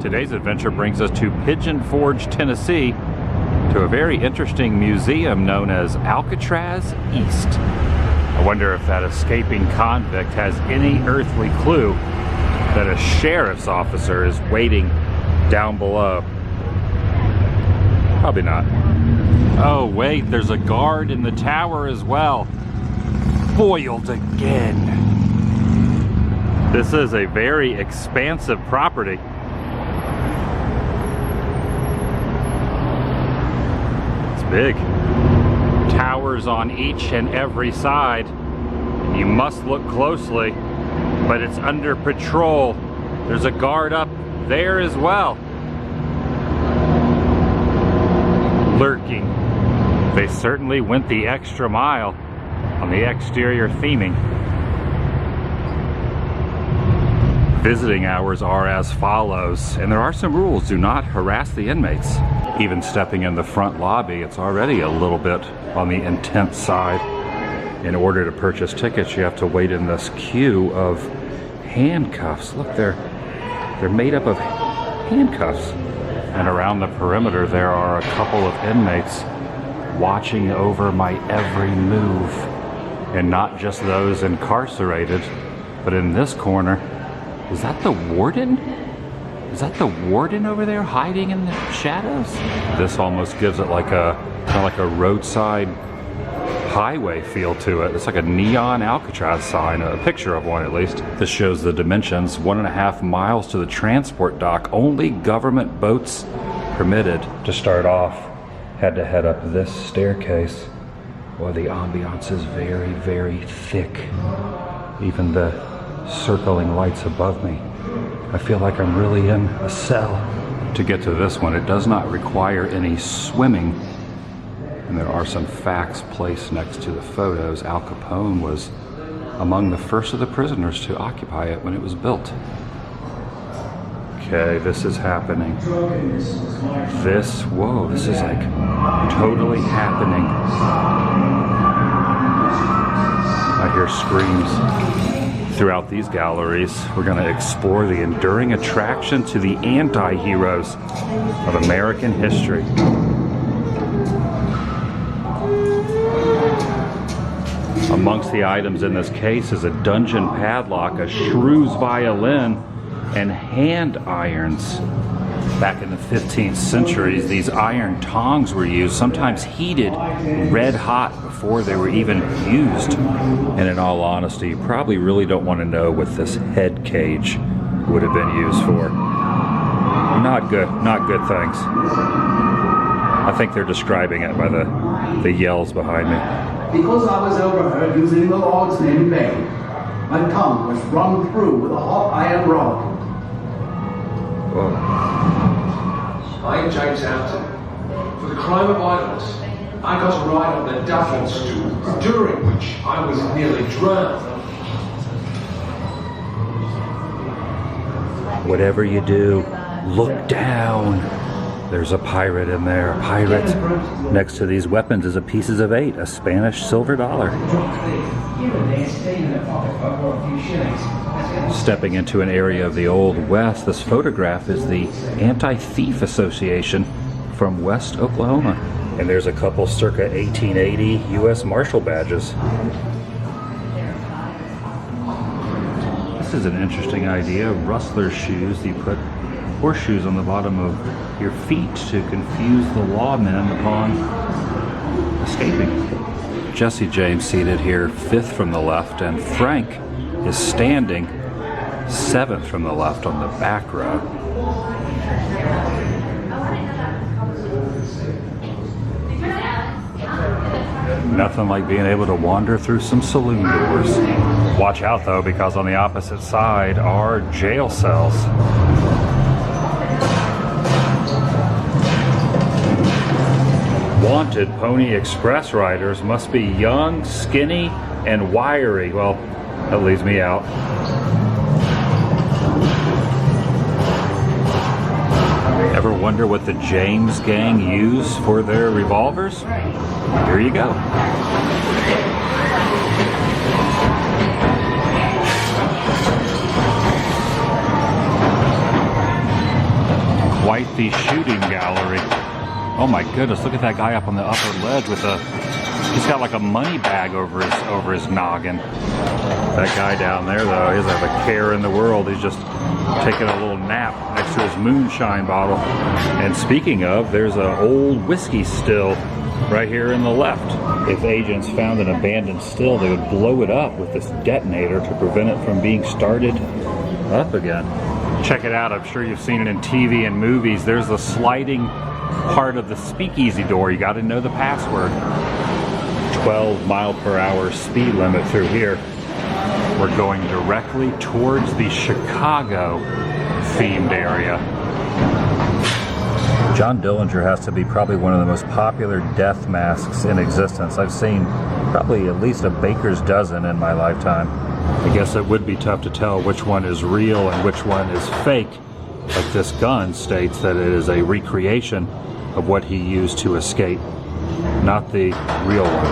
Today's adventure brings us to Pigeon Forge, Tennessee, to a very interesting museum known as Alcatraz East. I wonder if that escaping convict has any earthly clue that a sheriff's officer is waiting down below. Probably not. Oh wait, there's a guard in the tower as well. Foiled again. This is a very expansive property. Big. Towers on each and every side. And you must look closely, but it's under patrol. There's a guard up there as well. Lurking. They certainly went the extra mile on the exterior theming. Visiting hours are as follows, and there are some rules. Do not harass the inmates. Even stepping in the front lobby, it's already a little bit on the intense side. In order to purchase tickets, you have to wait in this queue of handcuffs. Look, they're made up of handcuffs. And around the perimeter, there are a couple of inmates watching over my every move. And not just those incarcerated, but in this corner, is that the warden? Is that the warden over there hiding in the shadows? This almost gives it like a kind of like a roadside highway feel to it. It's like a neon Alcatraz sign, a picture of one at least. This shows the dimensions, 1.5 miles to the transport dock. Only government boats permitted. To start off, had to head up this staircase. Well, the ambiance is very, very thick. Even the circling lights above me. I feel like I'm really in a cell. To get to this one, it does not require any swimming. And there are some facts placed next to the photos. Al Capone was among the first of the prisoners to occupy it when it was built. Okay, this is happening. Whoa, this is like totally happening. I hear screams. Throughout these galleries, we're going to explore the enduring attraction to the anti-heroes of American history. Amongst the items in this case is a dungeon padlock, a shrew's violin, and hand irons. Back in the 15th century, these iron tongs were used, sometimes heated red hot before they were even used. And in all honesty, you probably really don't want to know what this head cage would have been used for. Not good things. I think they're describing it by the yells behind me. Because I was overheard using the Lord's name in vain, my tongue was run through with a hot iron rod. Whoa. I am James Hampton. For the crime of violence, I got a ride on the duffel stool, during which I was nearly drowned. Whatever you do, look down. There's a pirate in there. A pirate. Next to these weapons is a pieces of 8, a Spanish silver dollar. Stepping into an area of the Old West, this photograph is the Anti-Thief Association from West Oklahoma. And there's a couple circa 1880 U.S. Marshal badges. This is an interesting idea. Rustler shoes. You put horseshoes on the bottom of your feet to confuse the lawmen upon escaping. Jesse James seated here 5th from the left, and Frank is standing 7th from the left on the back row. Nothing like being able to wander through some saloon doors. Watch out though, because on the opposite side are jail cells. Wanted Pony Express riders must be young, skinny, and wiry. Well, that leaves me out. Ever wonder what the James gang use for their revolvers? Here you go. quite the shooting gallery. Oh my goodness, look at that guy up on the upper ledge with he's got like a money bag over his noggin. That guy down there though, he doesn't have a care in the world. He's just taking a little nap next to his moonshine bottle. And speaking of, there's an old whiskey still right here in the left. If agents found an abandoned still, they would blow it up with this detonator to prevent it from being started up again. Check it out, I'm sure you've seen it in TV and movies. There's a sliding part of the speakeasy door. You got to know the password. 12-mile-per-hour speed limit through here. We're going directly towards the Chicago themed area. John Dillinger has to be probably one of the most popular death masks in existence. I've seen probably at least a baker's dozen in my lifetime. I guess it would be tough to tell which one is real and which one is fake, but this gun states that it is a recreation of what he used to escape, not the real one.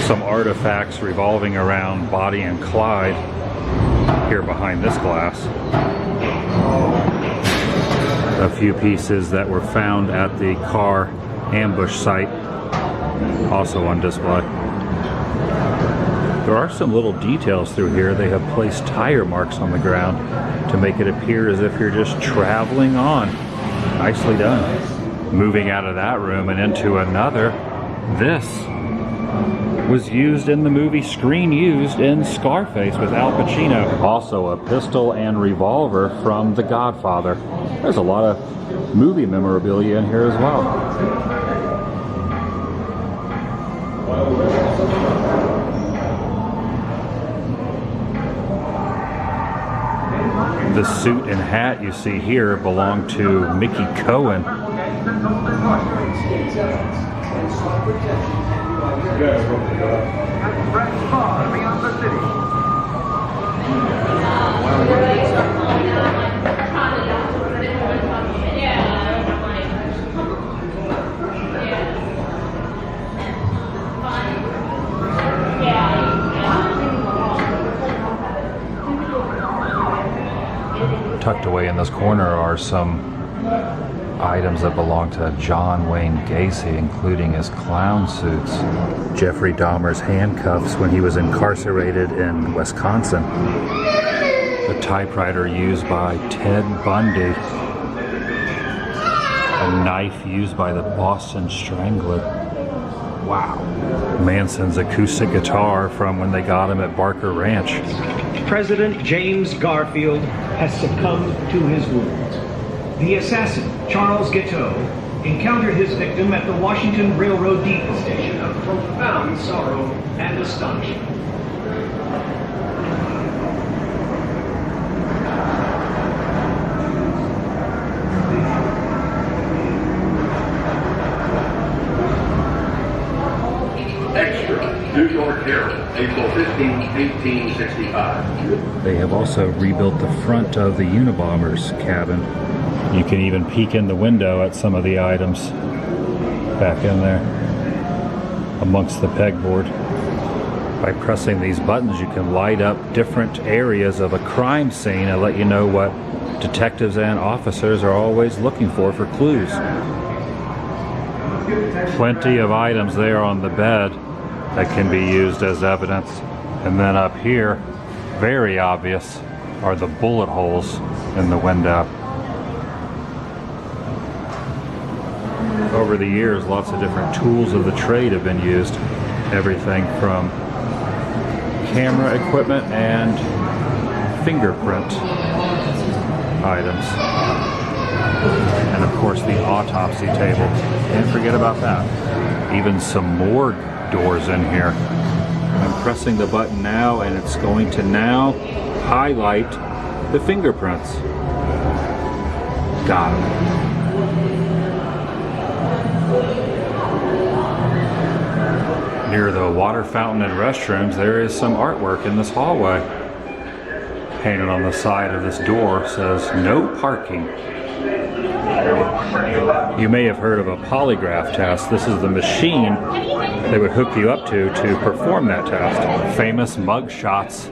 Some artifacts revolving around Bonnie and Clyde here behind this glass. A few pieces that were found at the car ambush site also on display. There are some little details through here. They have placed tire marks on the ground to make it appear as if you're just traveling on. Nicely done. Moving out of that room and into another, this was used in the movie Screen Used in Scarface with Al Pacino. Also a pistol and revolver from The Godfather. There's a lot of movie memorabilia in here as well. The suit and hat you see here belong to Mickey Cohen. Tucked away in this corner are some items that belong to John Wayne Gacy, including his clown suits, Jeffrey Dahmer's handcuffs when he was incarcerated in Wisconsin, the typewriter used by Ted Bundy, a knife used by the Boston Strangler. Wow. Manson's acoustic guitar from when they got him at Barker Ranch. President James Garfield has succumbed to his wounds. The assassin, Charles Guiteau, encountered his victim at the Washington Railroad Depot station of profound sorrow and astonishment. New York Herald, April 15, 1865. They have also rebuilt the front of the Unabomber's cabin. You can even peek in the window at some of the items back in there amongst the pegboard. By pressing these buttons, you can light up different areas of a crime scene and let you know what detectives and officers are always looking for clues. Plenty of items there on the bed that can be used as evidence. And then up here, very obvious, are the bullet holes in the window. Over the years, lots of different tools of the trade have been used. Everything from camera equipment and fingerprint items. And of course the autopsy table. Can't forget about that. Even some morgue doors in here. I'm pressing the button now and it's going to now highlight the fingerprints. Got it. Near the water fountain and restrooms, there is some artwork in this hallway. Painted on the side of this door says, "No parking." You may have heard of a polygraph test. This is the machine they would hook you up to perform that test. Famous mugshots.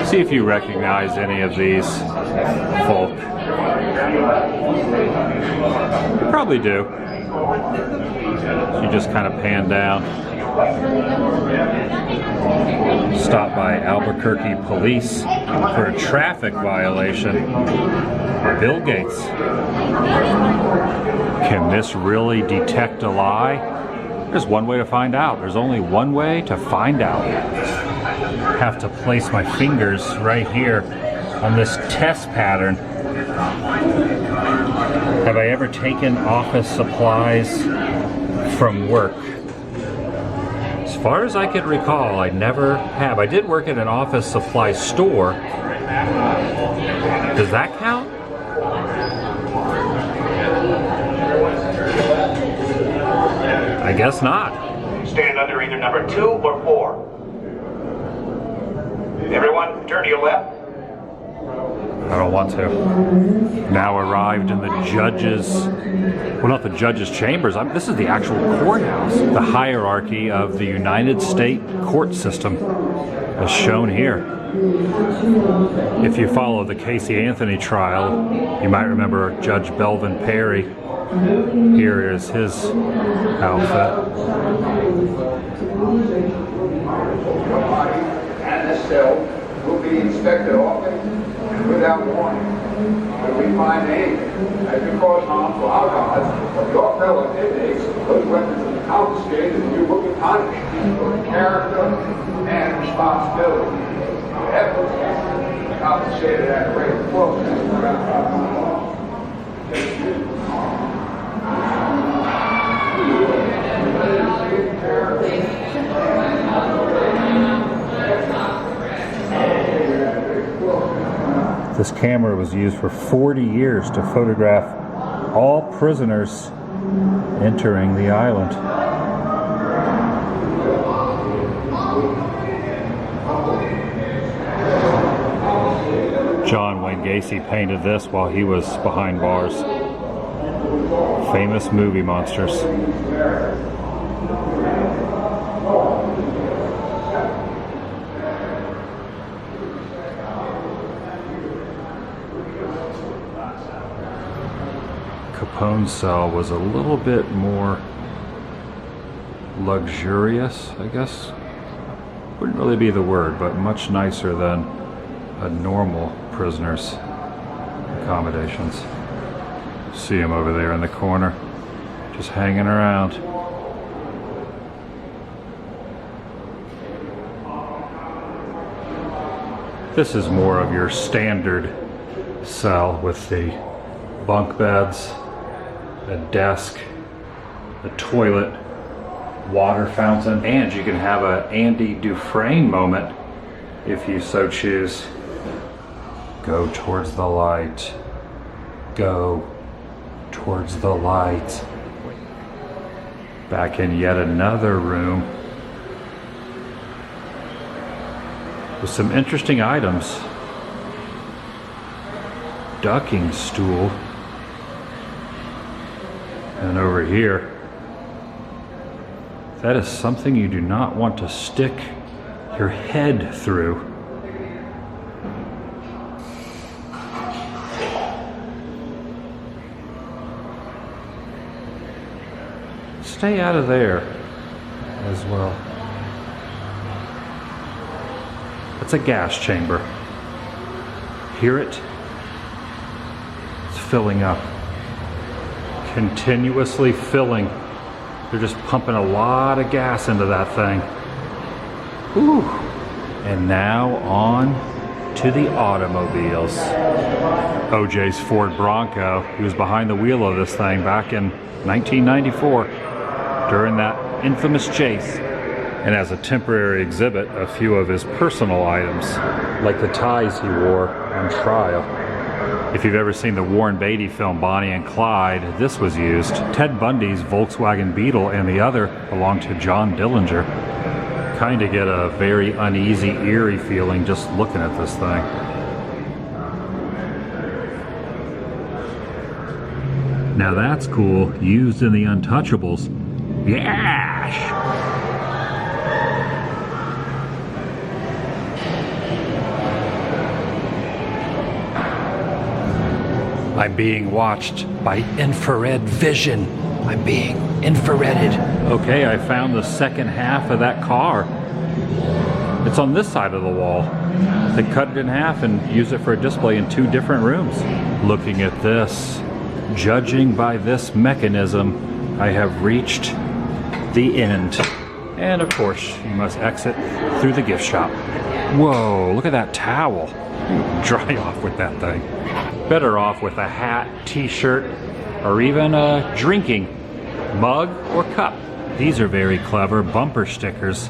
See if you recognize any of these folk. You probably do. You just kind of pan down. Stopped by Albuquerque police for a traffic violation. Bill Gates. Can this really detect a lie? There's one way to find out. There's only one way to find out. I have to place my fingers right here on this test pattern. Have I ever taken office supplies from work? As far as I can recall, I never have. I did work at an office supply store. Does that count? I guess not. Stand under either number 2 or 4. Everyone, turn to your left. I don't want to. Now arrived in the judge's, well, not the judge's chambers. This is the actual courthouse. The hierarchy of the United States court system is shown here. If you follow the Casey Anthony trial, you might remember Judge Belvin Perry. Here is his outfit. And this cell will be inspected often and without warning. When we find anything that could cause harm to our gods or your fellow inmates, those weapons will be confiscated and you will be punished for character and responsibility. Efforts compensated at a rate of 12%. This camera was used for 40 years to photograph all prisoners entering the island. John Wayne Gacy painted this while he was behind bars. Famous movie monsters. Capone's cell was a little bit more luxurious, I guess. Wouldn't really be the word, but much nicer than a normal prisoner's accommodations. See him over there in the corner, just hanging around. This is more of your standard cell with the bunk beds, a desk, a toilet, water fountain, and you can have a Andy Dufresne moment if you so choose. Go towards the light. Go towards the light. Back in yet another room with some interesting items. Ducking stool. And over here, that is something you do not want to stick your head through. Stay out of there as well. It's a gas chamber. Hear it? It's filling up. Continuously filling. They're just pumping a lot of gas into that thing. Ooh. And now on to the automobiles. OJ's Ford Bronco. He was behind the wheel of this thing back in 1994 during that infamous chase. And as a temporary exhibit, a few of his personal items, like the ties he wore on trial. If you've ever seen the Warren Beatty film Bonnie and Clyde, this was used. Ted Bundy's Volkswagen Beetle and the other belonged to John Dillinger. Kind of get a very uneasy, eerie feeling just looking at this thing. Now that's cool. Used in the Untouchables. Yash! I'm being watched by infrared vision. I'm being infrareded. Okay, I found the second half of that car. It's on this side of the wall. They cut it in half and used it for a display in 2 different rooms. Looking at this, judging by this mechanism, I have reached the end. And of course, you must exit through the gift shop. Whoa, look at that towel. Dry off with that thing. Better off with a hat, t-shirt, or even a drinking mug or cup. These are very clever bumper stickers.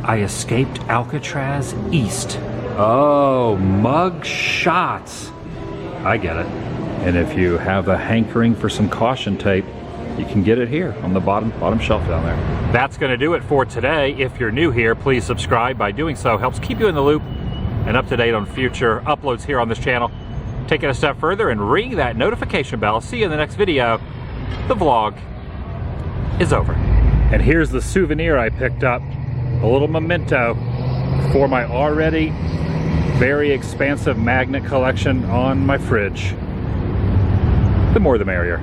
I escaped Alcatraz East. Oh, mugshots. I get it. And if you have a hankering for some caution tape, you can get it here on the bottom shelf down there. That's going to do it for today. If you're new here, please subscribe. By doing so, helps keep you in the loop and up to date on future uploads here on this channel. Take it a step further and ring that notification bell. See you in the next video. The vlog is over. And here's the souvenir I picked up. A little memento for my already very expansive magnet collection on my fridge. The more the merrier.